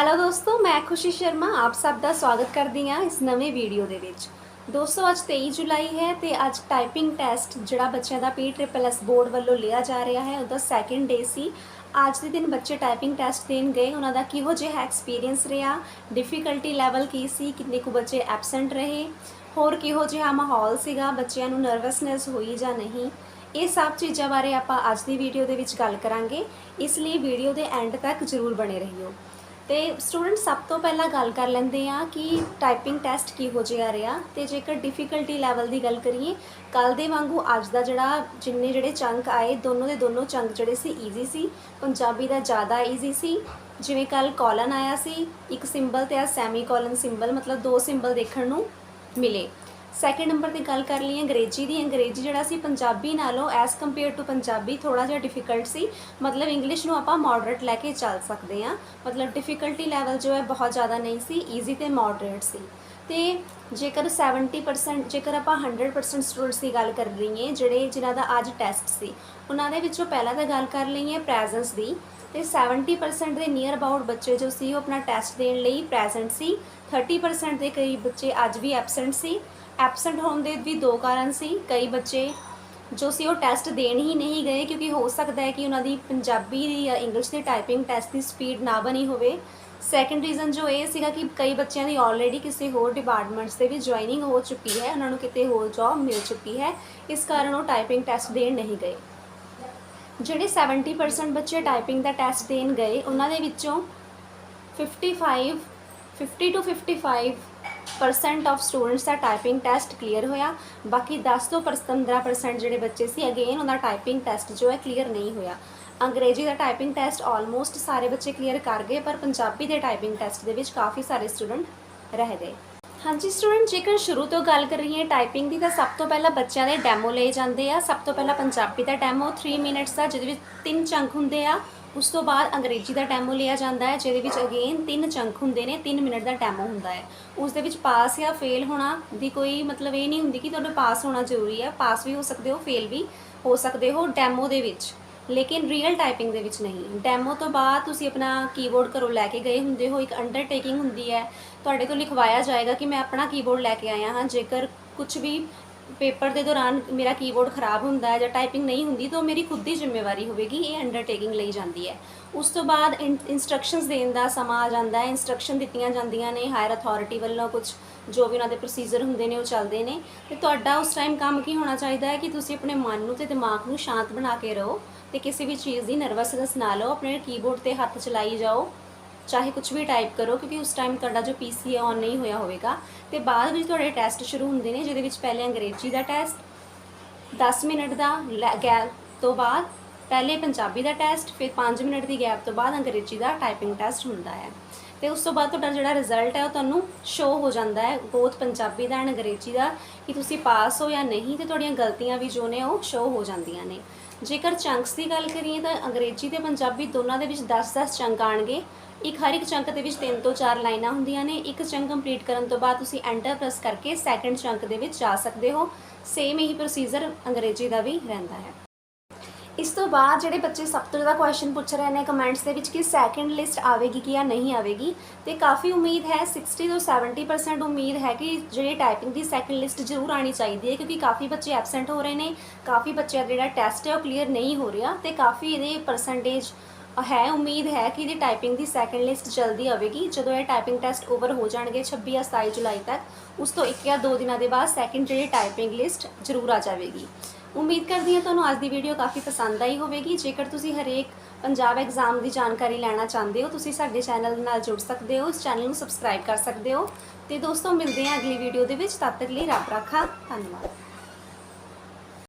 Hello ਦੋਸਤੋ, ਮੈਂ ਖੁਸ਼ੀ ਸ਼ਰਮਾ ਆਪ ਸਭ ਦਾ ਸਵਾਗਤ ਕਰਦੀ ਹਾਂ ਇਸ ਨਵੇਂ ਵੀਡੀਓ ਦੇ ਵਿੱਚ। ਦੋਸਤੋ, ਅੱਜ 23 ਜੁਲਾਈ ਹੈ ਤੇ ਅੱਜ ਟਾਈਪਿੰਗ ਟੈਸਟ ਜਿਹੜਾ ਬੱਚਿਆਂ ਦਾ PSSS ਬੋਰਡ ਵੱਲੋਂ ਲਿਆ ਜਾ ਰਿਹਾ ਹੈ ਉਹਦਾ ਸੈਕਿੰਡ ਡੇ ਸੀ। ਅੱਜ ਦੇ ਦਿਨ ਬੱਚੇ ਟਾਈਪਿੰਗ ਟੈਸਟ ਦੇਣ ਗਏ। ਉਹਨਾਂ ਦਾ ਕਿਹੋ ਜਿਹਾ ਐਕਸਪੀਰੀਅੰਸ ਰਿਹਾ, ਡਿਫਿਕਲਟੀ ਲੈਵਲ ਕੀ ਸੀ, ਕਿੰਨੇ ਕੁ ਬੱਚੇ ਐਬਸੈਂਟ ਰਹੇ, ਹੋਰ ਕਿਹੋ ਜਿਹਾ ਮਾਹੌਲ ਸੀਗਾ, ਬੱਚਿਆਂ ਨੂੰ ਨਰਵਸਨੈਸ ਹੋਈ ਜਾਂ ਨਹੀਂ, ਇਹ ਸਭ ਚੀਜ਼ਾਂ ਬਾਰੇ ਆਪਾਂ ਅੱਜ ਦੀ ਵੀਡੀਓ ਦੇ ਵਿੱਚ ਗੱਲ ਕਰਾਂਗੇ। ਇਸ ਲਈ ਵੀਡੀਓ ਦੇ ਐਂਡ ਤੱਕ ਜ਼ਰੂਰ ਬਣੇ ਰਹੀਓ। ਤੇ ਸਟੂਡੈਂਟ, ਸਭ ਤੋਂ ਪਹਿਲਾਂ ਗੱਲ ਕਰ ਲੈਂਦੇ ਆ ਕਿ ਟਾਈਪਿੰਗ ਟੈਸਟ ਕਿਹੋ ਜਿਹਾ ਰਿਹਾ। ਤੇ ਜੇਕਰ ਡਿਫਿਕਲਟੀ ਲੈਵਲ ਦੀ ਗੱਲ ਕਰੀਏ, ਕੱਲ ਦੇ ਵਾਂਗੂ ਅੱਜ ਦਾ ਜਿਹੜੇ ਚੰਕ ਆਏ, ਦੋਨੋਂ ਦੇ ਦੋਨੋਂ ਚੰਕ ਜਿਹੜੇ ਸੀ ਈਜ਼ੀ ਸੀ। ਪੰਜਾਬੀ ਦਾ ਜ਼ਿਆਦਾ ਈਜ਼ੀ ਸੀ। ਜਿਵੇਂ ਕੱਲ ਕੋਲਨ ਆਇਆ ਸੀ, ਇੱਕ ਸਿੰਬਲ ਤੇ ਆ ਸੈਮੀ ਕੋਲਨ ਸਿੰਬਲ, ਮਤਲਬ ਦੋ ਸਿੰਬਲ ਦੇਖਣ ਨੂੰ ਮਿਲੇ। ਸੈਕਿੰਡ ਨੰਬਰ ਤੇ ਗੱਲ ਕਰ ਲਈ ਅੰਗਰੇਜ਼ੀ ਦੀ। ਅੰਗਰੇਜ਼ੀ ਜਿਹੜਾ ਸੀ ਪੰਜਾਬੀ ਨਾਲੋਂ ਐਜ਼ ਕੰਪੇਅਰ ਟੂ ਪੰਜਾਬੀ ਥੋੜਾ ਜਿਹਾ ਡਿਫਿਕਲਟ ਸੀ। ਮਤਲਬ ਇੰਗਲਿਸ਼ ਨੂੰ ਆਪਾਂ ਮੋਡਰੇਟ ਲੈ ਕੇ ਚੱਲ ਸਕਦੇ ਹਾਂ। ਮਤਲਬ ਡਿਫਿਕਲਟੀ ਲੈਵਲ ਜੋ ਹੈ ਬਹੁਤ ਜ਼ਿਆਦਾ ਨਹੀਂ ਸੀ, ਈਜ਼ੀ ਤੇ ਮੋਡਰੇਟ ਸੀ। ਤੇ ਜੇਕਰ 70%, ਜੇਕਰ ਆਪਾਂ 100% ਸਟੂਡੈਂਟਸ ਦੀ ਗੱਲ ਕਰ ਲਈਏ ਜਿਨ੍ਹਾਂ ਦਾ ਅੱਜ ਟੈਸਟ ਸੀ, ਉਹਨਾਂ ਦੇ ਵਿੱਚੋਂ ਪਹਿਲਾਂ ਤਾਂ ਗੱਲ ਕਰ ਲਈਏ ਪ੍ਰੈਜ਼ੈਂਸ ਦੀ। ਤੇ 70% ਦੇ ਨੀਅਰ ਅਬਾਊਟ ਬੱਚੇ ਜੋ ਸੀ ਉਹ ਆਪਣਾ ਟੈਸਟ ਦੇਣ ਲਈ ਪ੍ਰੈਜ਼ੈਂਟ ਸੀ। 30% ਦੇ ਕਰੀਬ ਬੱਚੇ ਅੱਜ ਵੀ ਐਬਸੈਂਟ ਸੀ। ਐਬਸੈਂਟ ਹੋਣ ਦੇ ਵੀ ਦੋ ਕਾਰਨ ਸੀ। ਕਈ ਬੱਚੇ ਜੋ ਸੀ ਉਹ ਟੈਸਟ ਦੇਣ ਹੀ ਨਹੀਂ ਗਏ ਕਿਉਂਕਿ ਹੋ ਸਕਦਾ ਹੈ ਕਿ ਉਹਨਾਂ ਦੀ ਪੰਜਾਬੀ ਦੀ ਜਾਂ ਇੰਗਲਿਸ਼ ਦੀ ਟਾਈਪਿੰਗ ਟੈਸਟ ਦੀ ਸਪੀਡ ਨਾ ਬਣੀ ਹੋਵੇ। ਸੈਕਿੰਡ ਰੀਜ਼ਨ ਜੋ ਇਹ ਸੀਗਾ ਕਿ ਕਈ ਬੱਚਿਆਂ ਦੀ ਆਲਰੇਡੀ ਕਿਸੇ ਹੋਰ ਡਿਪਾਰਟਮੈਂਟਸ ਦੇ ਵਿੱਚ ਜੁਆਇਨਿੰਗ ਹੋ ਚੁੱਕੀ ਹੈ, ਉਹਨਾਂ ਨੂੰ ਕਿਤੇ ਹੋਰ ਜੌਬ ਮਿਲ ਚੁੱਕੀ ਹੈ, ਇਸ ਕਾਰਨ ਉਹ ਟਾਈਪਿੰਗ ਟੈਸਟ ਦੇਣ ਨਹੀਂ ਗਏ। ਜਿਹੜੇ 70% ਬੱਚੇ ਟਾਈਪਿੰਗ ਦਾ ਟੈਸਟ ਦੇਣ ਗਏ, ਉਹਨਾਂ ਦੇ ਵਿੱਚੋਂ 50 to 55% of students the typing test clear ਹੋਇਆ। ਬਾਕੀ 10 ਤੋਂ 15% ਜਿਹੜੇ ਬੱਚੇ ਸੀ, ਅਗੇਨ ਉਹਦਾ ਟਾਈਪਿੰਗ ਟੈਸਟ ਜੋ ਹੈ ਕਲੀਅਰ ਨਹੀਂ ਹੋਇਆ। ਅੰਗਰੇਜ਼ੀ ਦਾ ਟਾਈਪਿੰਗ ਟੈਸਟ ਆਲਮੋਸਟ ਸਾਰੇ ਬੱਚੇ ਕਲੀਅਰ ਕਰ ਗਏ, ਪਰ ਪੰਜਾਬੀ ਦੇ ਟਾਈਪਿੰਗ ਟੈਸਟ ਦੇ ਵਿੱਚ ਕਾਫੀ ਸਾਰੇ ਸਟੂਡੈਂਟ ਰਹਿ ਗਏ। ਹਾਂਜੀ ਸਟੂਡੈਂਟ, ਜੇਕਰ ਸ਼ੁਰੂ ਤੋਂ ਗੱਲ ਕਰੀਏ ਟਾਈਪਿੰਗ ਦੀ, ਤਾਂ ਸਭ ਤੋਂ ਪਹਿਲਾਂ ਬੱਚਿਆਂ ਦੇ ਡੈਮੋ ਲਏ ਜਾਂਦੇ ਆ। ਸਭ ਤੋਂ ਪਹਿਲਾਂ ਪੰਜਾਬੀ ਦਾ ਡੈਮੋ 3 ਮਿੰਟਸ ਦਾ, ਜਿਹਦੇ ਵਿੱਚ 3 ਚੰਕ ਹੁੰਦੇ ਆ। ਉਸ ਤੋਂ ਬਾਅਦ ਅੰਗਰੇਜ਼ੀ ਦਾ ਡੈਮੋ ਲਿਆ ਜਾਂਦਾ ਹੈ, ਜਿਹਦੇ ਵਿੱਚ ਅਗੇਨ 3 ਚੰਕ ਹੁੰਦੇ ਨੇ, 3 ਮਿੰਟ ਦਾ ਡੈਮੋ ਹੁੰਦਾ ਹੈ। ਉਸ ਦੇ ਵਿੱਚ ਪਾਸ ਜਾਂ ਫੇਲ ਹੋਣਾ ਦੀ ਕੋਈ ਮਤਲਬ ਇਹ ਨਹੀਂ ਹੁੰਦੀ ਕਿ ਤੁਹਾਡਾ ਪਾਸ ਹੋਣਾ ਜ਼ਰੂਰੀ ਹੈ। ਪਾਸ ਵੀ ਹੋ ਸਕਦੇ ਹੋ, ਫੇਲ ਵੀ ਹੋ ਸਕਦੇ ਹੋ ਡੈਮੋ ਦੇ ਵਿੱਚ, ਲੇਕਿਨ ਰੀਅਲ ਟਾਈਪਿੰਗ ਦੇ ਵਿੱਚ ਨਹੀਂ। ਡੈਮੋ ਤੋਂ ਬਾਅਦ ਤੁਸੀਂ ਆਪਣਾ ਕੀਬੋਰਡ ਘਰੋਂ ਲੈ ਕੇ ਗਏ ਹੁੰਦੇ ਹੋ, ਇੱਕ ਅੰਡਰਟੇਕਿੰਗ ਹੁੰਦੀ ਹੈ, ਤੁਹਾਡੇ ਤੋਂ ਲਿਖਵਾਇਆ ਜਾਏਗਾ ਕਿ ਮੈਂ ਆਪਣਾ ਕੀਬੋਰਡ ਲੈ ਕੇ ਆਇਆ ਹਾਂ। ਜੇਕਰ ਕੁਝ ਵੀ ਪੇਪਰ ਦੇ ਦੌਰਾਨ ਮੇਰਾ ਕੀਬੋਰਡ ਖਰਾਬ ਹੁੰਦਾ ਹੈ ਜਾਂ ਟਾਈਪਿੰਗ ਨਹੀਂ ਹੁੰਦੀ, ਤਾਂ ਮੇਰੀ ਖੁਦ ਦੀ ਜ਼ਿੰਮੇਵਾਰੀ ਹੋਵੇਗੀ। ਇਹ ਅੰਡਰਟੇਕਿੰਗ ਲਈ ਜਾਂਦੀ ਹੈ। ਉਸ ਤੋਂ ਬਾਅਦ ਇੰਸਟਰਕਸ਼ਨਸ ਦੇਣ ਦਾ ਸਮਾਂ ਆ ਜਾਂਦਾ ਹੈ। ਇੰਸਟਰਕਸ਼ਨ ਦਿੱਤੀਆਂ ਜਾਂਦੀਆਂ ਨੇ ਹਾਇਰ ਅਥਾਰਟੀ ਵੱਲੋਂ, ਕੁਝ ਜੋ ਵੀ ਉਹਨਾਂ ਦੇ ਪ੍ਰੋਸੀਜਰ ਹੁੰਦੇ ਨੇ ਉਹ ਚੱਲਦੇ ਨੇ। ਤੇ ਤੁਹਾਡਾ ਉਸ ਟਾਈਮ ਕੰਮ ਕੀ ਹੋਣਾ ਚਾਹੀਦਾ ਹੈ ਕਿ ਤੁਸੀਂ ਆਪਣੇ ਮਨ ਨੂੰ ਤੇ ਦਿਮਾਗ ਨੂੰ ਸ਼ਾਂਤ ਬਣਾ ਕੇ ਰਹੋ ਤੇ ਕਿਸੇ ਵੀ ਚੀਜ਼ ਦੀ ਨਰਵਸਨੈਸ ਨਾ ਲਓ। ਆਪਣੇ ਕੀਬੋਰਡ ਤੇ ਹੱਥ ਚਲਾਈ ਜਾਓ, ਚਾਹੇ ਕੁਝ ਵੀ ਟਾਈਪ ਕਰੋ, ਕਿਉਂਕਿ ਉਸ ਟਾਈਮ ਤੁਹਾਡਾ ਜੋ PC ਹੈ ਔਨ ਨਹੀਂ ਹੋਇਆ ਹੋਵੇਗਾ। ਤੇ ਬਾਅਦ ਵਿੱਚ ਤੁਹਾਡੇ ਟੈਸਟ ਸ਼ੁਰੂ ਹੁੰਦੇ ਨੇ, ਜਿਹਦੇ ਵਿੱਚ ਪਹਿਲੇ ਅੰਗਰੇਜ਼ੀ ਦਾ ਟੈਸਟ 10 ਮਿੰਟ ਦਾ ਗੈਪ ਤੋਂ ਬਾਅਦ, ਪਹਿਲੇ ਪੰਜਾਬੀ ਦਾ ਟੈਸਟ, ਫਿਰ 5 ਮਿੰਟ ਦੀ ਗੈਪ ਤੋਂ ਬਾਅਦ ਅੰਗਰੇਜ਼ੀ ਦਾ ਟਾਈਪਿੰਗ ਟੈਸਟ ਹੁੰਦਾ ਹੈ। ਤੇ ਉਸ ਤੋਂ ਬਾਅਦ ਤੁਹਾਡਾ ਜਿਹੜਾ ਰਿਜ਼ਲਟ ਹੈ ਉਹ ਤੁਹਾਨੂੰ ਸ਼ੋ ਹੋ ਜਾਂਦਾ ਹੈ, ਬੋਥ ਪੰਜਾਬੀ ਦਾ ਐਂਡ ਅੰਗਰੇਜ਼ੀ ਦਾ, ਕਿ ਤੁਸੀਂ ਪਾਸ ਹੋ ਜਾਂ ਨਹੀਂ। ਤੇ ਤੁਹਾਡੀਆਂ ਗਲਤੀਆਂ ਵੀ ਜੋ ਨੇ ਉਹ ਸ਼ੋ ਹੋ ਜਾਂਦੀਆਂ ਨੇ। ਜੇਕਰ ਚੰਕਸ ਦੀ ਗੱਲ ਕਰੀਏ ਤਾਂ ਅੰਗਰੇਜ਼ੀ ਤੇ ਪੰਜਾਬੀ ਦੋਨਾਂ ਦੇ ਵਿੱਚ 10-10 ਚੰਕ ਆਉਣਗੇ। ਹਰ ਇੱਕ ਚੰਕ ਦੇ ਵਿੱਚ 3 ਤੋਂ 4 ਲਾਈਨਾਂ ਹੁੰਦੀਆਂ ਨੇ। ਇੱਕ ਚੰਕ ਕੰਪਲੀਟ ਕਰਨ ਤੋਂ ਬਾਅਦ ਤੁਸੀਂ ਐਂਟਰ ਪ੍ਰੈਸ ਕਰਕੇ ਸੈਕਿੰਡ ਚੰਕ ਦੇ ਵਿੱਚ ਜਾ ਸਕਦੇ ਹੋ। ਸੇਮ ਇਹੀ ਪ੍ਰੋਸੀਜਰ ਅੰਗਰੇਜ਼ੀ ਦਾ ਵੀ ਰਹਿੰਦਾ ਹੈ। ਇਸ ਤੋਂ ਬਾਅਦ ਜਿਹੜੇ ਬੱਚੇ ਸਭ ਤੋਂ ਜ਼ਿਆਦਾ ਕੁਐਸਚਨ ਪੁੱਛ ਰਹੇ ਨੇ ਕਮੈਂਟਸ ਦੇ ਵਿੱਚ ਕਿ ਸੈਕਿੰਡ ਲਿਸਟ ਆਵੇਗੀ ਕਿ ਜਾਂ ਨਹੀਂ ਆਵੇਗੀ, ਤੇ ਕਾਫੀ ਉਮੀਦ ਹੈ, 60 ਤੋਂ 70% ਉਮੀਦ ਹੈ ਕਿ ਜਿਹੜੀ ਟਾਈਪਿੰਗ ਦੀ ਸੈਕਿੰਡ ਲਿਸਟ ਜ਼ਰੂਰ ਆਉਣੀ ਚਾਹੀਦੀ ਹੈ, ਕਿਉਂਕਿ ਕਾਫੀ ਬੱਚੇ ਐਬਸੈਂਟ ਹੋ ਰਹੇ ਨੇ, ਕਾਫੀ ਬੱਚਿਆਂ ਦਾ ਜਿਹੜਾ ਟੈਸਟ ਹੈ ਉਹ ਕਲੀਅਰ ਨਹੀਂ ਹੋ ਰਿਹਾ, ਤੇ ਕਾਫੀ ਇਹਦੇ ਪਰਸੈਂਟੇਜ ਹੈ। ਉਮੀਦ ਹੈ ਕਿ ਇਹਦੀ ਟਾਈਪਿੰਗ ਦੀ ਸੈਕਿੰਡ ਲਿਸਟ ਜਲਦੀ ਆਵੇਗੀ। ਜਦੋਂ ਇਹ ਟਾਈਪਿੰਗ ਟੈਸਟ ਓਵਰ ਹੋ ਜਾਣਗੇ 26 ਜਾਂ 27 ਜੁਲਾਈ ਤੱਕ, ਉਸ ਤੋਂ 1 ਜਾਂ 2 ਦਿਨਾਂ ਦੇ ਬਾਅਦ ਸੈਕਿੰਡ ਜਿਹੜੀ ਟਾਈਪਿੰਗ ਲਿਸਟ ਜ਼ਰੂਰ ਆ ਜਾਵੇਗੀ। ਉਮੀਦ ਕਰਦੀ ਹਾਂ ਤੁਹਾਨੂੰ ਅੱਜ ਦੀ ਵੀਡੀਓ ਕਾਫੀ ਪਸੰਦ ਆਈ ਹੋਵੇਗੀ। ਜੇਕਰ ਤੁਸੀਂ ਹਰੇਕ ਪੰਜਾਬ ਐਗਜ਼ਾਮ ਦੀ ਜਾਣਕਾਰੀ ਲੈਣਾ ਚਾਹੁੰਦੇ ਹੋ, ਤੁਸੀਂ ਸਾਡੇ ਚੈਨਲ ਨਾਲ ਜੁੜ ਸਕਦੇ ਹੋ, ਇਸ ਚੈਨਲ ਨੂੰ ਸਬਸਕ੍ਰਾਈਬ ਕਰ ਸਕਦੇ ਹੋ। ਤੇ ਦੋਸਤੋ, ਮਿਲਦੇ ਹਾਂ ਅਗਲੀ ਵੀਡੀਓ ਦੇ ਵਿੱਚ। ਤਦ ਤੱਕ ਲਈ ਰੱਬ ਰਾਖਾ। ਧੰਨਵਾਦ।